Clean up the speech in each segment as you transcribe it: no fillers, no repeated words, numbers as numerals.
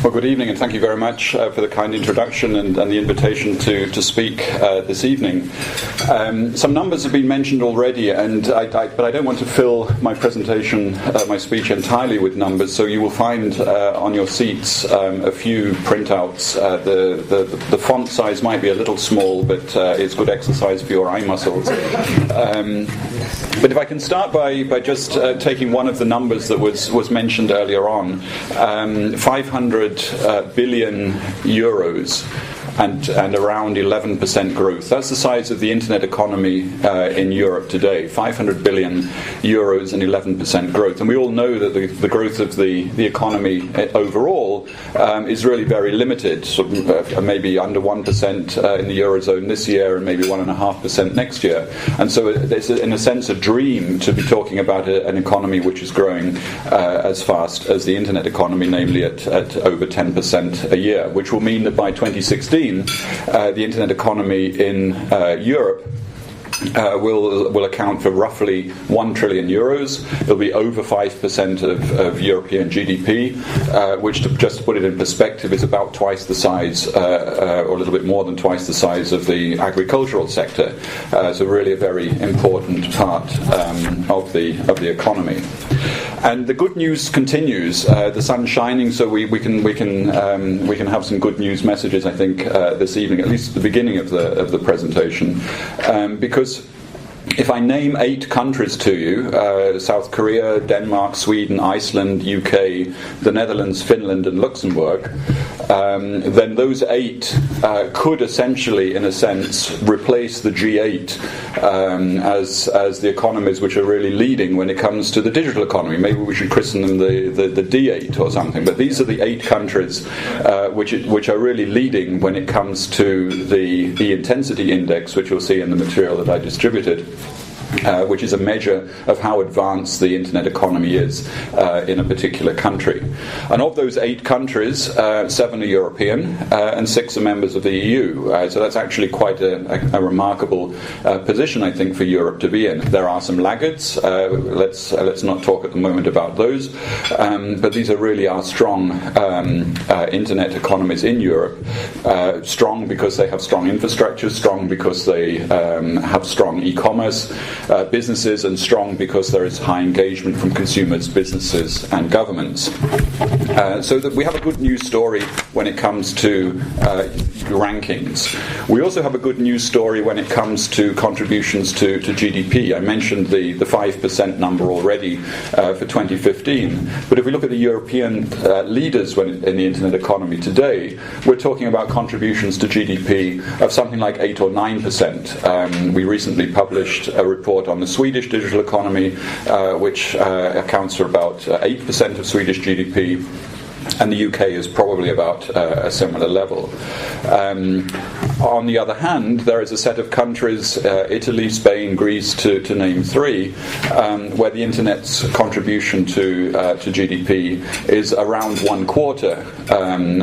Well, good evening, and thank you very much for the kind introduction and the invitation to speak this evening. Some numbers have been mentioned already, but I don't want to fill my presentation, my speech entirely with numbers, so you will find on your seats a few printouts. The font size might be a little small, but it's good exercise for your eye muscles. But if I can start by just taking one of the numbers that was mentioned earlier on, 500 billion euros and around 11% growth. That's the size of the internet economy in Europe today. 500 billion euros and 11% growth. And we all know that the growth of the economy overall is really very limited, sort of, maybe under 1% in the Eurozone this year and maybe 1.5% next year. And so it's, in a sense, a dream to be talking about an economy which is growing as fast as the internet economy, namely at over 10% a year, which will mean that by 2016, the internet economy in Europe will account for roughly 1 trillion euros. It'll be over 5% of European GDP, which, to put it in perspective, is about twice the size, or a little bit more than twice the size of the agricultural sector. So really a very important part of the economy. And the good news continues. The sun's shining, so we can have some good news messages, I think, this evening, at least at the beginning of the presentation, because if I name 8 countries to you, South Korea, Denmark, Sweden, Iceland, UK, the Netherlands, Finland and Luxembourg, then those 8 could essentially, in a sense, replace the G8 as the economies which are really leading when it comes to the digital economy. Maybe we should christen them the D8 or something. But these are the 8 countries which are really leading when it comes to the intensity index, which you'll see in the material that I distributed. Which is a measure of how advanced the internet economy is in a particular country. And of those 8 countries, 7 are European and 6 are members of the EU. So that's actually quite a remarkable position, I think, for Europe to be in. There are some laggards. Let's not talk at the moment about those. But these are really our strong internet economies in Europe. Strong because they have strong infrastructure, strong because they have strong e-commerce businesses, and strong because there is high engagement from consumers, businesses and governments. So that we have a good news story when it comes to rankings. We also have a good news story when it comes to contributions to GDP. I mentioned the 5% number already for 2015, but if we look at the European leaders in the internet economy today, we're talking about contributions to GDP of something like 8 or 9%. We recently published a report on the Swedish digital economy, which accounts for about 8% of Swedish GDP. And the UK is probably about a similar level. On the other hand, there is a set of countries, Italy, Spain, Greece, to name 3, where the internet's contribution to GDP is around 1/4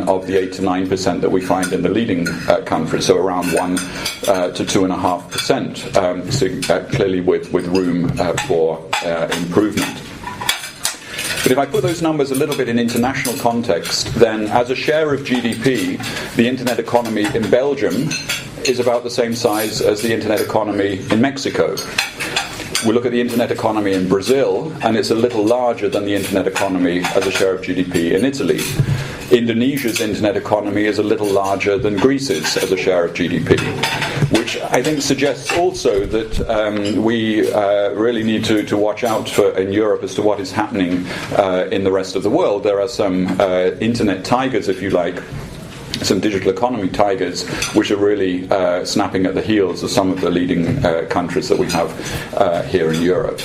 of the 8 to 9% that we find in the leading countries, so around 1 to 2.5%, so clearly with room for improvement. But if I put those numbers a little bit in international context, then as a share of GDP, the internet economy in Belgium is about the same size as the internet economy in Mexico. We look at the internet economy in Brazil, and it's a little larger than the internet economy as a share of GDP in Italy. Indonesia's internet economy is a little larger than Greece's as a share of GDP, which I think suggests also that we really need to watch out for in Europe as to what is happening in the rest of the world. There are some internet tigers, if you like, some digital economy tigers, which are really snapping at the heels of some of the leading countries that we have here in Europe.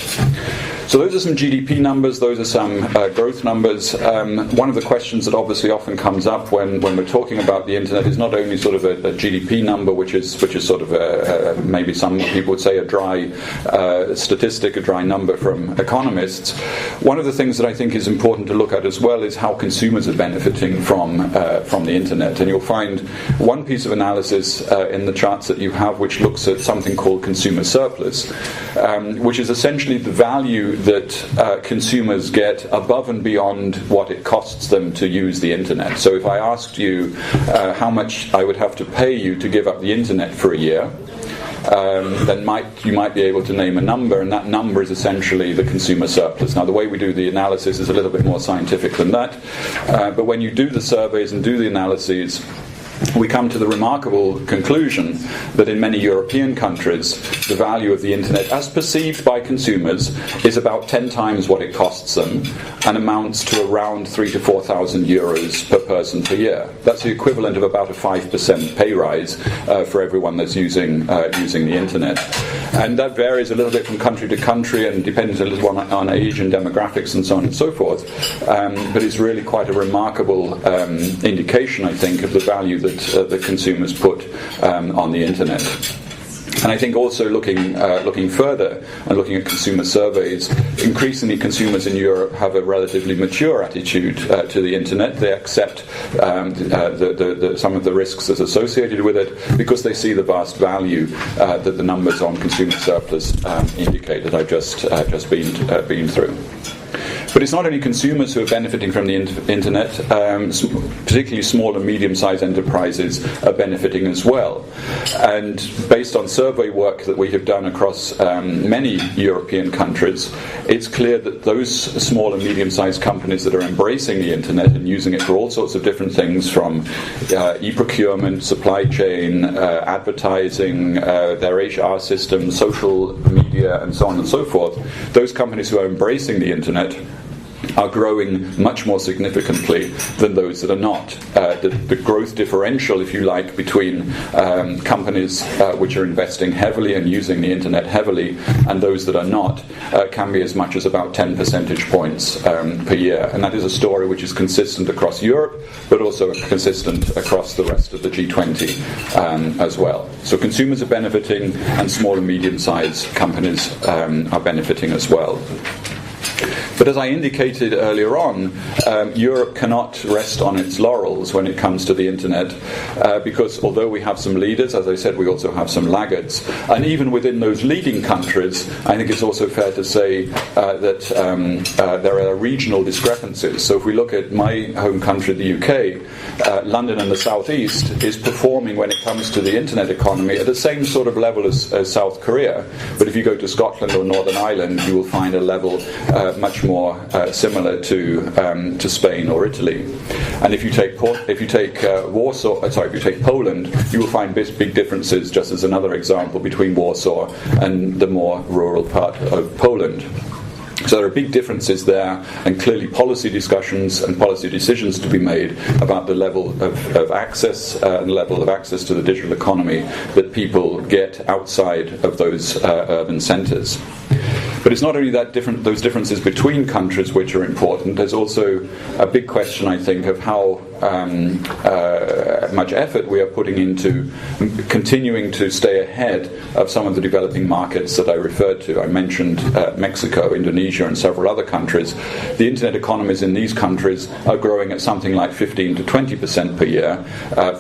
So those are some GDP numbers, those are some growth numbers. One of the questions that obviously often comes up when we're talking about the internet is not only sort of a GDP number, which is sort of maybe some people would say a dry statistic, a dry number from economists. One of the things that I think is important to look at as well is how consumers are benefiting from the internet. And you'll find one piece of analysis in the charts that you have, which looks at something called consumer surplus, which is essentially the value that consumers get above and beyond what it costs them to use the internet. So if I asked you how much I would have to pay you to give up the internet for a year, then you might be able to name a number, and that number is essentially the consumer surplus. Now, the way we do the analysis is a little bit more scientific than that, but when you do the surveys and do the analyses, we come to the remarkable conclusion that in many European countries, the value of the internet, as perceived by consumers, is about 10 times what it costs them, and amounts to around 3,000 to 4,000 euros per person per year. That's the equivalent of about a 5% pay rise for everyone that's using the internet. And that varies a little bit from country to country, and depends a little on age and demographics and so on and so forth. But it's really quite a remarkable indication, I think, of the value that the consumers put on the internet. And I think also looking further and looking at consumer surveys, increasingly consumers in Europe have a relatively mature attitude to the internet. They accept some of the risks that's associated with it, because they see the vast value that the numbers on consumer surplus indicate that I've just been through. But it's not only consumers who are benefiting from the internet, particularly small and medium-sized enterprises are benefiting as well. And based on survey work that we have done across many European countries, it's clear that those small and medium-sized companies that are embracing the internet and using it for all sorts of different things, from e-procurement, supply chain, advertising, their HR system, social media, and so on and so forth, those companies who are embracing the internet are growing much more significantly than those that are not. The growth differential, if you like, between companies which are investing heavily and using the internet heavily and those that are not can be as much as about 10 percentage points per year. And that is a story which is consistent across Europe, but also consistent across the rest of the G20 as well. So consumers are benefiting, and small and medium-sized companies are benefiting as well. But as I indicated earlier on, Europe cannot rest on its laurels when it comes to the internet, because although we have some leaders, as I said, we also have some laggards. And even within those leading countries, I think it's also fair to say that there are regional discrepancies. So if we look at my home country, the UK, London and the South East is performing when it comes to the internet economy at the same sort of level as South Korea. But if you go to Scotland or Northern Ireland, you will find a level much more similar to Spain or Italy. And if you take Poland, you will find big differences, just as another example, between Warsaw and the more rural part of Poland. So there are big differences there, and clearly policy discussions and policy decisions to be made about the level of access and level of access to the digital economy that people get outside of those urban centres. But it's not only those differences between countries which are important. There's also a big question, I think, of how much effort we are putting into continuing to stay ahead of some of the developing markets that I referred to. I mentioned Mexico, Indonesia, and several other countries. The internet economies in these countries are growing at something like 15 to 20% per year,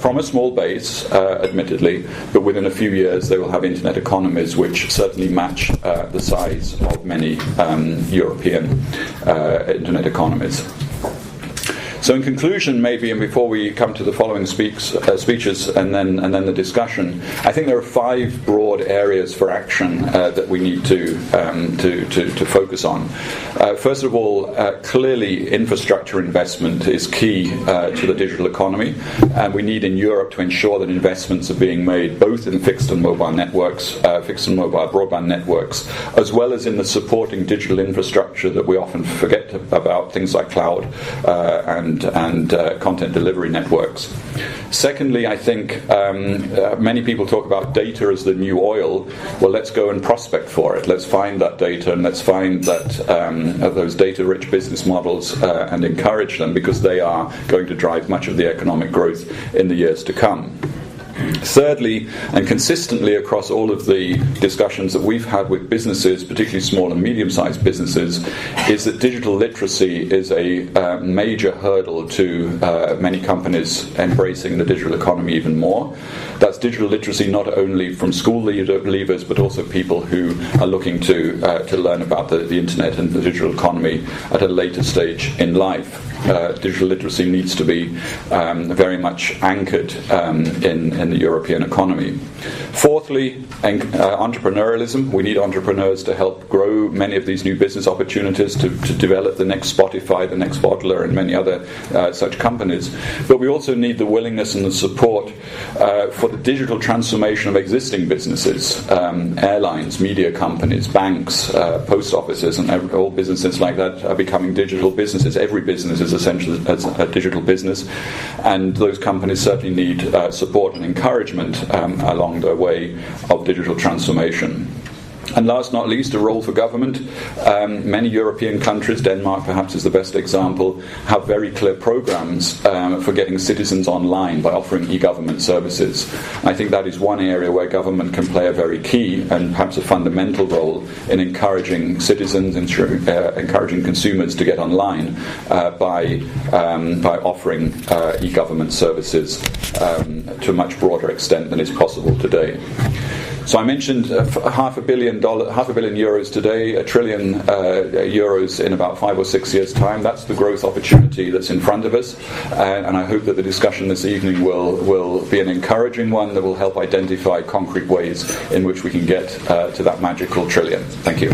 from a small base, admittedly, but within a few years they will have internet economies which certainly match the size of many European internet economies. So in conclusion, maybe, and before we come to the following speeches and then the discussion, I think there are 5 broad areas for action that we need to focus on. First of all, clearly infrastructure investment is key to the digital economy, and we need in Europe to ensure that investments are being made both in fixed and mobile networks, fixed and mobile broadband networks, as well as in the supporting digital infrastructure that we often forget about, things like cloud and content delivery networks. Secondly, I think many people talk about data as the new oil. Well, let's go and prospect for it. Let's find that data, and let's find that those data-rich business models and encourage them, because they are going to drive much of the economic growth in the years to come. Thirdly, and consistently across all of the discussions that we've had with businesses, particularly small and medium-sized businesses, is that digital literacy is a major hurdle to many companies embracing the digital economy even more. That's digital literacy not only from school leavers, but also people who are looking to learn about the internet and the digital economy at a later stage in life. Digital literacy needs to be very much anchored in the European economy. Fourthly, entrepreneurialism. We need entrepreneurs to help grow many of these new business opportunities, to develop the next Spotify, the next Bottler, and many other such companies. But we also need the willingness and the support for the digital transformation of existing businesses, airlines, media companies, banks, post offices, and all businesses like that are becoming digital businesses. Every business is essentially a digital business, and those companies certainly need support and encouragement along the way of digital transformation. And last not least, a role for government. Many European countries, Denmark perhaps is the best example, have very clear programs for getting citizens online by offering e-government services. I think that is one area where government can play a very key and perhaps a fundamental role in encouraging citizens, encouraging consumers to get online by offering e-government services to a much broader extent than is possible today. So I mentioned half a billion euros today, €1 trillion in about 5 or 6 years' time. That's the growth opportunity that's in front of us, and I hope that the discussion this evening will be an encouraging one that will help identify concrete ways in which we can get to that magical trillion. Thank you.